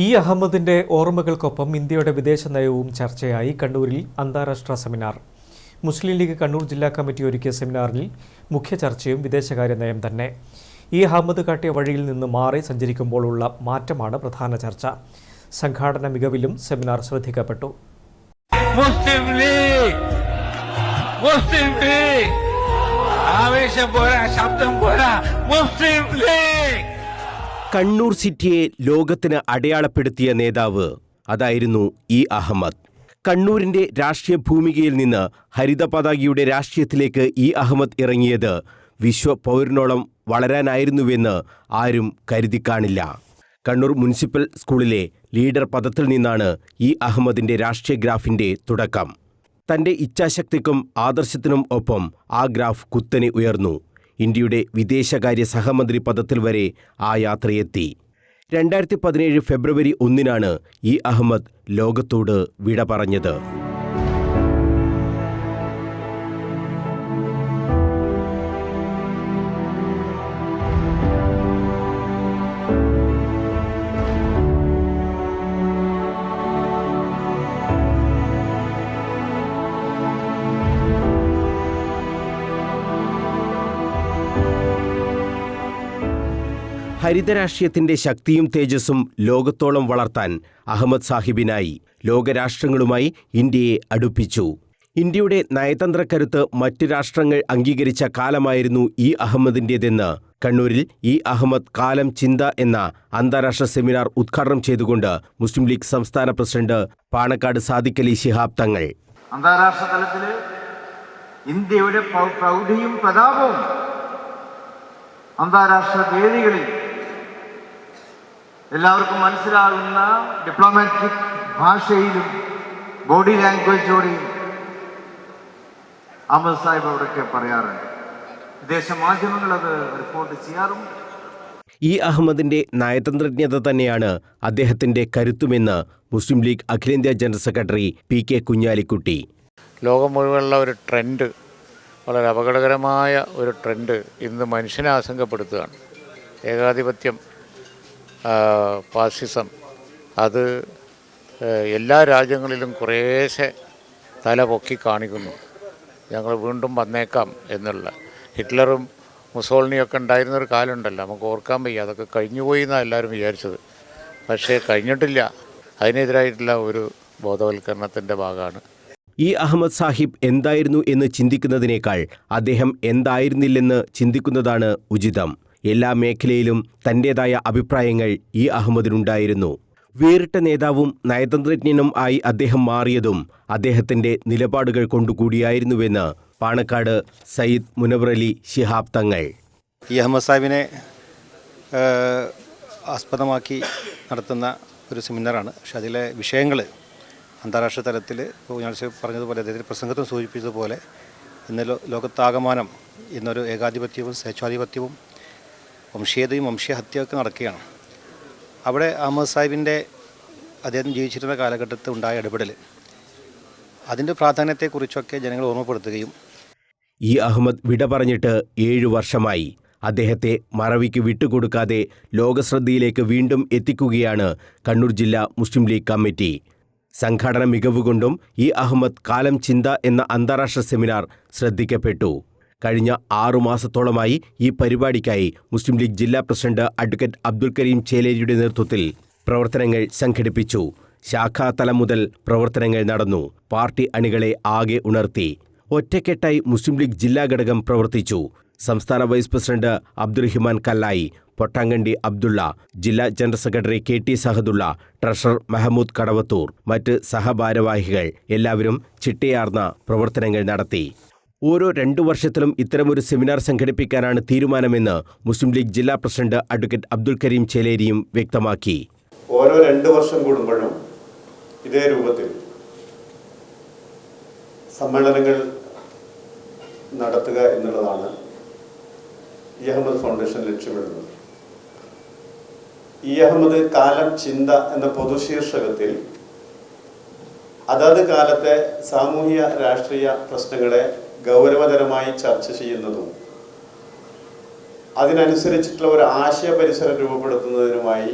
E അഹമ്മദിന്റെ ഓർമ്മകൾക്കൊപ്പം ഇന്ത്യയുടെ വിദേശ നയവും ചർച്ചയായി കണ്ണൂരിൽ അന്താരാഷ്ട്ര സെമിനാർ. മുസ്ലിം ലീഗ് കണ്ണൂർ ജില്ലാ കമ്മിറ്റി ഒരുക്കിയ സെമിനാറിൽ മുഖ്യ ചർച്ചയും വിദേശകാര്യ നയം തന്നെ. ഇ അഹമ്മദ് കാട്ടിയ വഴിയിൽ നിന്ന് മാറി സഞ്ചരിക്കുമ്പോഴുള്ള മാറ്റമാണ് പ്രധാന ചർച്ച. സംഘാടന മികവിലും സെമിനാർ ശ്രദ്ധിക്കപ്പെട്ടു. കണ്ണൂർ സിറ്റിയെ ലോകത്തിന് അടയാളപ്പെടുത്തിയ നേതാവ് അതായിരുന്നു ഇ അഹമ്മദ്. കണ്ണൂരിന്റെ രാഷ്ട്രീയ ഭൂമികയിൽ നിന്ന് ഹരിത പതാകയുടെ രാഷ്ട്രീയത്തിലേക്ക് ഇ അഹമ്മദ് ഇറങ്ങിയത് വിശ്വ പൗരനോളം വളരാനായിരുന്നുവെന്ന് ആരും കരുതിക്കാണില്ല. കണ്ണൂർ മുനിസിപ്പൽ സ്കൂളിലെ ലീഡർ പദത്തിൽ നിന്നാണ് ഇ അഹമ്മദിന്റെ രാഷ്ട്രീയ ഗ്രാഫിന്റെ തുടക്കം. തന്റെ ഇച്ഛാശക്തിക്കും ആദർശത്തിനും ഒപ്പം ആ ഗ്രാഫ് കുത്തനെ ഉയർന്നു. ഇന്ത്യയുടെ വിദേശകാര്യ സഹമന്ത്രി പദത്തിൽ വരെ ആ യാത്രയെത്തി. 2017 ഫെബ്രുവരി 1 ഇ അഹമ്മദ് ലോകത്തോട് വിട പറഞ്ഞത്. ഹരിതരാഷ്ട്രീയത്തിന്റെ ശക്തിയും തേജസ്സും ലോകത്തോളം വളർത്താൻ അഹമ്മദ് സാഹിബിനായി. ലോകരാഷ്ട്രങ്ങളുമായി ഇന്ത്യയെ അടുപ്പിച്ചു. ഇന്ത്യയുടെ നയതന്ത്രക്കരുത്ത് മറ്റ് രാഷ്ട്രങ്ങൾ അംഗീകരിച്ച കാലമായിരുന്നു ഇ അഹമ്മദിൻ്റേതെന്ന് കണ്ണൂരിൽ ഇ അഹമ്മദ് കാലം ചിന്ത എന്ന അന്താരാഷ്ട്ര സെമിനാർ ഉദ്ഘാടനം ചെയ്തുകൊണ്ട് മുസ്ലിം ലീഗ് സംസ്ഥാന പ്രസിഡന്റ് പാണക്കാട് സാദിഖ് അലി ശിഹാബ് തങ്ങൾ. അന്താരാഷ്ട്ര തലത്തിൽ ഇന്ത്യയുടെ പ്രൗഢിയും പ്രതാപവും അന്താരാഷ്ട്ര വേദികളിൽ എല്ലാവർക്കും മനസ്സിലാകുന്ന ഡിപ്ലോമാറ്റിക് ഭാഷയിലും ബോഡി ലാംഗ്വേജോടെയും അഹമ്മദ് സാഹിബ് അവിടെയൊക്കെ പറയാറുണ്ട്. വിദേശ മാധ്യമങ്ങൾ അത് റിപ്പോർട്ട് ചെയ്യാറുണ്ട്. ഇ അഹമ്മദിന്റെ നയതന്ത്രജ്ഞത തന്നെയാണ് അദ്ദേഹത്തിന്റെ കരുത്തുമെന്ന് മുസ്ലിം ലീഗ് അഖിലേന്ത്യാ general secretary P K Kunhalikutty. ലോകം മുഴുവനുള്ള ഒരു ട്രെൻഡ്, വളരെ അപകടകരമായ ഒരു ട്രെൻഡ് ഇന്ന് മനുഷ്യനെ ആശങ്കപ്പെടുത്തുകയാണ്. ഏകാധിപത്യം, ഫാസിസം, അത് എല്ലാ രാജ്യങ്ങളിലും കുറേശ്ശെ തല പൊക്കി കാണിക്കുന്നു. ഞങ്ങൾ വീണ്ടും വന്നേക്കാം എന്നുള്ള. ഹിറ്റ്ലറും മുസോളിനിയൊക്കെ ഉണ്ടായിരുന്നൊരു കാലമുണ്ടല്ലോ, നമുക്ക് ഓർക്കാൻ വയ്യ. അതൊക്കെ കഴിഞ്ഞുപോയി എന്നാണ് എല്ലാവരും വിചാരിച്ചത്. പക്ഷേ കഴിഞ്ഞിട്ടില്ല. അതിനെതിരായിട്ടുള്ള ഒരു ബോധവൽക്കരണത്തിൻ്റെ ഭാഗമാണ്. ഇ അഹമ്മദ് സാഹിബ് എന്തായിരുന്നു എന്ന് ചിന്തിക്കുന്നതിനേക്കാൾ അദ്ദേഹം എന്തായിരുന്നില്ലെന്ന് ചിന്തിക്കുന്നതാണ് ഉചിതം. എല്ലാ മേഖലയിലും തൻ്റേതായ അഭിപ്രായങ്ങൾ ഇ അഹമ്മദിനുണ്ടായിരുന്നു. വേറിട്ട നേതാവും നയതന്ത്രജ്ഞനും ആയി അദ്ദേഹം മാറിയതും അദ്ദേഹത്തിൻ്റെ നിലപാടുകൾ കൊണ്ടുകൂടിയായിരുന്നുവെന്ന് പാണക്കാട് സയ്യിദ് മുനവർ അലി ശിഹാബ് തങ്ങൾ. ഇ അഹമ്മദ് സാഹിബിനെ ആസ്പദമാക്കി നടത്തുന്ന ഒരു സെമിനാറാണ്. പക്ഷെ അതിലെ വിഷയങ്ങൾ അന്താരാഷ്ട്ര തലത്തിൽ ഞാൻ പറഞ്ഞതുപോലെ അദ്ദേഹത്തിൻ്റെ പ്രസംഗത്തിൽ സൂചിപ്പിച്ചതുപോലെ ഇന്ന് ലോകത്താകമാനം ഇന്നൊരു ഏകാധിപത്യവും സ്വേച്ഛാധിപത്യവും വംശീയതയും വംശീയഹത്യയൊക്കെ നടക്കുകയാണ്. അവിടെ അഹമ്മദ് സാഹിബിൻ്റെ അദ്ദേഹം ജീവിച്ചിരുന്ന കാലഘട്ടത്തിൽ ഉണ്ടായ ഇടപെടൽ, അതിൻ്റെ പ്രാധാന്യത്തെക്കുറിച്ചൊക്കെ ജനങ്ങൾ ഓർമ്മപ്പെടുത്തുകയും. ഇ അഹമ്മദ് വിട പറഞ്ഞിട്ട് 7 വർഷമായി. അദ്ദേഹത്തെ മറവിക്ക് വിട്ടുകൊടുക്കാതെ ലോകശ്രദ്ധയിലേക്ക് വീണ്ടും എത്തിക്കുകയാണ് കണ്ണൂർ ജില്ലാ മുസ്ലിം ലീഗ് കമ്മിറ്റി. സംഘാടന മികവുകൊണ്ടും ഇ അഹമ്മദ് കാലം ചിന്ത എന്ന അന്താരാഷ്ട്ര സെമിനാർ ശ്രദ്ധിക്കപ്പെട്ടു. കഴിഞ്ഞ 6 മാസത്തോളമായി ഈ പരിപാടിക്കായി മുസ്ലിം ലീഗ് ജില്ലാ പ്രസിഡന്റ് അഡ്വക്കേറ്റ് അബ്ദുൽ കരീം ചേലേരിയുടെ നേതൃത്വത്തിൽ പ്രവർത്തനങ്ങൾ സംഘടിപ്പിച്ചു. ശാഖാതലം മുതൽ പ്രവർത്തനങ്ങൾ നടന്നു. പാർട്ടി അണികളെ ആകെ ഉണർത്തി. ഒറ്റക്കെട്ടായി മുസ്ലിം ലീഗ് ജില്ലാ ഘടകം പ്രവർത്തിച്ചു. സംസ്ഥാന വൈസ് പ്രസിഡന്റ് അബ്ദുറഹിമാൻ കല്ലായി, പൊട്ടാങ്കണ്ടി അബ്ദുള്ള, ജില്ലാ general secretary K T Sahadulla, treasurer Mahmoud Kadavathur, മറ്റ് സഹഭാരവാഹികൾ എല്ലാവരും ചിട്ടയാർന്ന പ്രവർത്തനങ്ങൾ നടത്തി. ഓരോ 2 വർഷത്തിലും ഇത്തരമൊരു സെമിനാർ സംഘടിപ്പിക്കാനാണ് തീരുമാനമെന്ന് മുസ്ലിം ലീഗ് ജില്ലാ പ്രസിഡന്റ് അഡ്വക്കേറ്റ് അബ്ദുൽ കരീം ചേലേരിയും വ്യക്തമാക്കി. ഓരോ 2 വർഷം കൂടുമ്പോഴും ഇതേ രൂപത്തിൽ സമ്മേളനങ്ങൾ നടത്തുക എന്നുള്ളതാണ് ഇ അഹമ്മദ് ഫൗണ്ടേഷൻ ലക്ഷ്യമിടുന്നത്. ഇ അഹമ്മദ് കാലം ചിന്ത എന്ന പൊതുശീർഷകത്തിൽ അതത് കാലത്തെ സാമൂഹ്യ രാഷ്ട്രീയ പ്രശ്നങ്ങളെ ഗൗരവതരമായി ചർച്ച ചെയ്യുന്നതും അതിനനുസരിച്ചിട്ടുള്ള ഒരു ആശയ പരിസരം രൂപപ്പെടുത്തുന്നതിനുമായി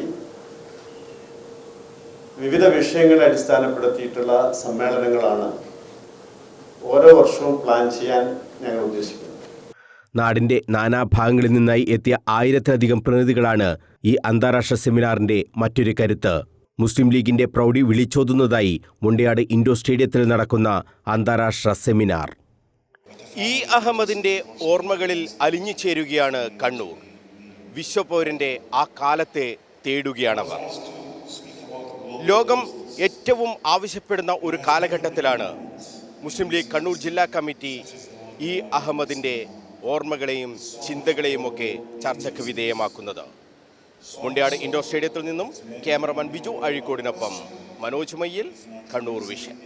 വിവിധ വിഷയങ്ങളെ അടിസ്ഥാനപ്പെടുത്തിയിട്ടുള്ള സമ്മേളനങ്ങളാണ് ഓരോ വർഷവും പ്ലാൻ ചെയ്യാൻ ഞങ്ങൾ ഉദ്ദേശിക്കുന്നത്. നാടിൻ്റെ നാനാഭാഗങ്ങളിൽ നിന്നായി എത്തിയ 1000-ലധികം പ്രതിനിധികളാണ് ഈ അന്താരാഷ്ട്ര സെമിനാറിൻ്റെ മറ്റൊരു കരുത്ത്. മുസ്ലിം ലീഗിൻ്റെ പ്രൗഢി വിളിച്ചോതുന്നതായി മുണ്ടയാട് ഇൻഡോർ സ്റ്റേഡിയത്തിൽ നടക്കുന്ന അന്താരാഷ്ട്ര സെമിനാർ. ഇ അഹമ്മദിൻ്റെ ഓർമ്മകളിൽ അലിഞ്ഞു ചേരുകയാണ് കണ്ണൂർ. വിശ്വപൗരൻ്റെ ആ കാലത്തെ തേടുകയാണവർ. ലോകം ഏറ്റവും ആവശ്യപ്പെടുന്ന ഒരു കാലഘട്ടത്തിലാണ് മുസ്ലിം ലീഗ് കണ്ണൂർ ജില്ലാ കമ്മിറ്റി ഇ അഹമ്മദിൻ്റെ ഓർമ്മകളെയും ചിന്തകളെയും ഒക്കെ ചർച്ചയ്ക്ക് വിധേയമാക്കുന്നത്. മുണ്ടയാട് ഇൻഡോർ സ്റ്റേഡിയത്തിൽ നിന്നും ക്യാമറമാൻ ബിജു അഴീക്കോടിനൊപ്പം മനോജ് മയ്യിൽ, കണ്ണൂർ വിഷൻ.